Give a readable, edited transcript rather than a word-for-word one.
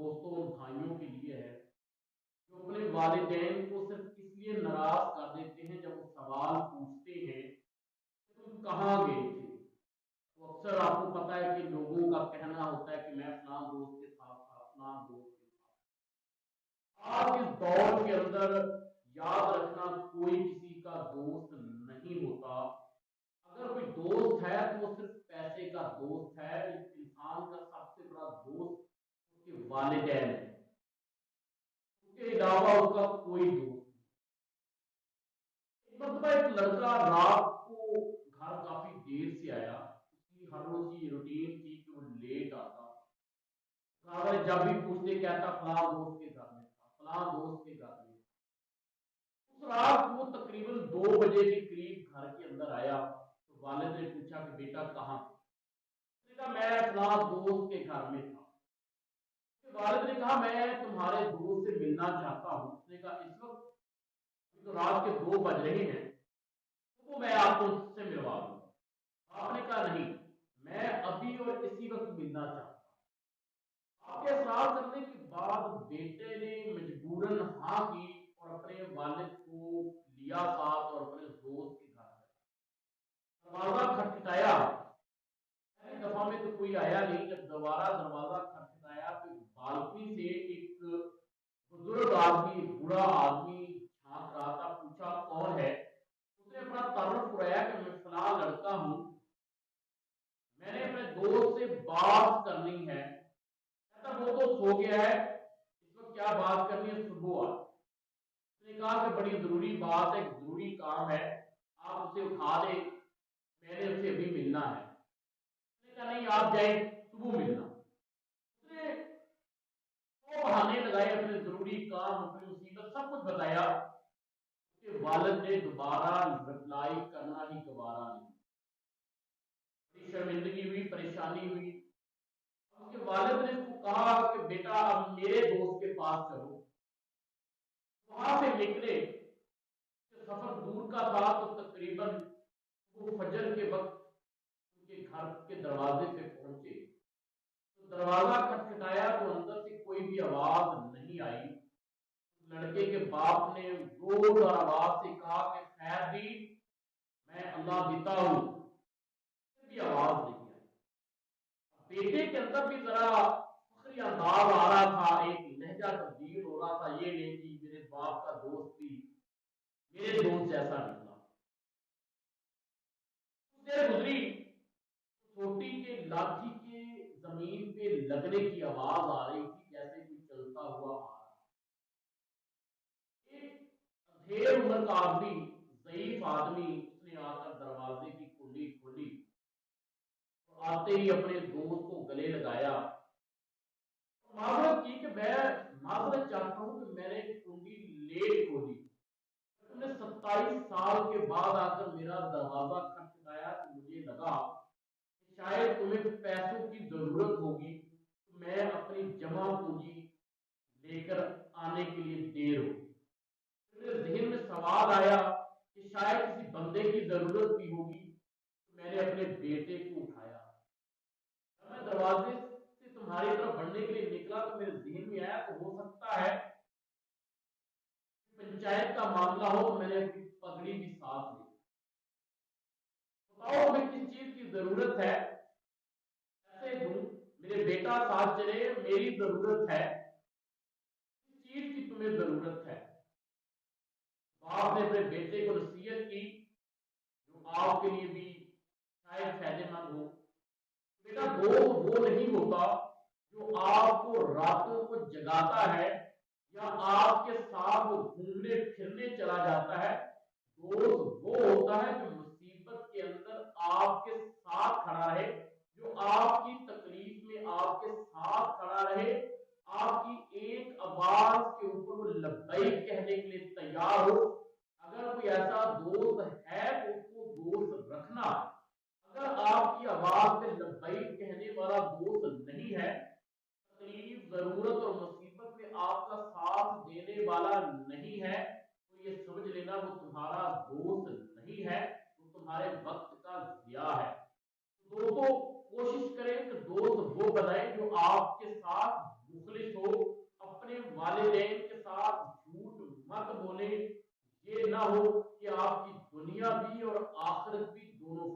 دوستوں اور بھائیوں کے لیے ہے جو اپنے والدین کو صرف اس لیے ناراض کر دیتے ہیں جب وہ سوال پوچھتے ہیں کہ تم کہاں گئے تھے۔ تو اکثر آپ کو پتا ہے کہ لوگوں کا کہنا ہوتا ہے کہ میں فلاں دوست کے ساتھ تھا، فلاں دوست کے ساتھ۔ آج اس دور کے اندر یاد رکھنا کوئی کسی کا دوست نہیں ہوتا۔ اگر کوئی دوست ہے تو وہ صرف پیسے کا دوست ہے۔ اس انسان کا سب سے بڑا دوست اس کے والدین ہے، اس کے علاوہ اس کا کوئی دوست نہیں۔ ایک مرتبہ ایک لڑکا رات کو گھر کافی دیر سے آیا، اس کی ہر روز کی روٹین تھی کہ وہ لیٹ آتا، گھر والے جب بھی پوچھتے کہتا فلاں دوست کے گھر میں تھا، فلاں دوست کے گھر میں تھا۔ اس رات وہ تقریباً 2 بجے کے قریب گھر کے اندر آیا تو والد نے پوچھا کہ بیٹا کہاں تھا؟ اس نے کہا میں فلاں دوست کے گھر میں تھا۔ والد نے کہا میں تمہارے دوست سے ملنا چاہتا ہوں۔ اس نے کہا اس وقت تو رات کے 2 بج رہے ہیں، تو میں آپ کو اس سے ملوا دوں۔ آپ نے کہا نہیں، میں ابھی اور اسی وقت ملنا چاہتا ہوں۔ آپ کے اصرار کرنے کے بعد بیٹے نے مجبوراً ہاں کی اور اپنے والد کو لیا ساتھ اور اپنے دوست کے گھر گیا۔ دروازہ کھٹکھٹایا، پہلی دفعہ میں تو کوئی آیا نہیں۔ جب دوبارہ دروازہ کھٹکھٹایا تو بالکنی سے ایک بزرگ آدمی، ایک بوڑھا آدمی جھانک رہا تھا۔ پوچھا کون ہے؟ اس نے اپنا تعارف کرایا کہ میں فلاں لڑکا ہوں، میں نے اپنے دوست سے بات کرنی ہے۔ کہتا وہ تو سو گیا ہے، اس وقت کیا بات کرنی ہے، صبح آ۔ اس نے کہا کہ بڑی ضروری بات ہے، ایک ضروری کام ہے، آپ اسے اٹھا دیں، میں نے اسے ابھی ملنا ہے۔ اس نے کہا نہیں آپ جائیں، صبح ملنا۔ اس نے وہ بہانے لگائے، اپنے ضروری کام، اپنی مصیبت سب کچھ بتایا۔ اس کے والد نے دوبارہ رپلائی کرنا ہی گوارا نہیں۔ بڑی شرمندگی ہوئی، پریشانی ہوئی۔ اس کے والد نے اس کو کہا کہ بیٹا اب میرے دوست کے پاس چلو۔ وہاں سے نکلے، سفر دور کا تھا تو تقریباً وہ فجر کے وقت ان کے گھر کے دروازے پہ پہنچے تو دروازہ کھٹکھٹایا تو اندر سے کوئی بھی آواز نہیں آئی۔ لڑکے کے باپ نے زور اور آواز سے کہا کہ خیر بھی میں اللہ دیتا ہوں، پھر بھی آواز نہیں آئی۔ بیٹے کے اندر بھی ذرا فخری انداز آ رہا تھا، ایک لہجہ تبدیل ہو رہا تھا، یہ نہیں کہ میرے باپ کا دوست بھی میرے دوست جیسا نکلا۔ کچھ دیر گزری، چھوٹی کے لاٹھی کے زمین پہ لگنے کی آواز آ رہی تھی، جیسے کوئی چلتا ہوا آ رہا۔ ایک ادھیڑ عمر کا آدمی، ضعیف آدمی، اس نے آ کر دروازے کی کنڈی کھولی اور آتے ہی اپنے دوست کو گلے لگایا، معذرت کی کہ میں معذرت چاہتا ہوں کہ میں نے کنڈی لیٹ کھولی، تم نے 27 سال کے بعد آ کر میرا دروازہ کھٹکھٹایا تو مجھے لگا کہ شاید تمہیں پیسوں کی ضرورت ہوگی، تو میں اپنی جمع پونجی لے کر آنے کے لیے دیر ہو۔ میرے ذہن میں سوال آیا کہ شاید کسی بندے کی ضرورت بھی ہوگی، تو میں نے اپنے بیٹے کو اٹھایا۔ میں دروازے سے تمہاری طرف بڑھنے کے لیے نکلا تو میرے ذہن میں آیا کہ ہو سکتا ہے پنچایت کا معاملہ ہو، تو میں نے اپنی پگڑی بھی ساتھ لی۔ بتاؤ تمہیں کس چیز کی ضرورت ہے، پیسے دوں، میرے بیٹا ساتھ چلے، میری ضرورت ہے، کس چیز کی تمہیں ضرورت ہے؟ باپ نے اپنے بیٹے کو نصیحت کی جو آپ کے لیے بھی شاید فائدے مند ہو۔ بیٹا دوست وہ نہیں ہوتا جو آپ کو راتوں کو جگاتا ہے یا آپ کے ساتھ وہ گھومنے پھرنے چلا جاتا ہے۔ دوست وہ ہوتا ہے جو مصیبت کے اندر آپ کے ساتھ کھڑا رہے، جو آپ کی تکلیف میں آپ کے ساتھ کھڑا رہے، آپ کی ایک آواز کے اوپر وہ لبیک کہنے کے لیے تیار ہو۔ اگر کوئی ایسا دوست ہے تو اس کو دوست رکھنا۔ اگر آپ کی آواز میں لبیک کہنے والا دوست نہیں ہے، تکلیف، ضرورت اور مصیبت میں آپ کا ساتھ دینے والا نہیں ہے، تو یہ سمجھ لینا وہ تمہارا دوست نہیں ہے، وہ تمہارے وقت کا ضیاع ہے۔ دوستو کوشش کریں کہ باپ کے ساتھ مخلص ہو، اپنے والدین کے ساتھ جھوٹ مت بولیں، یہ نہ ہو کہ آپ کی دنیا بھی اور آخرت بھی دونوں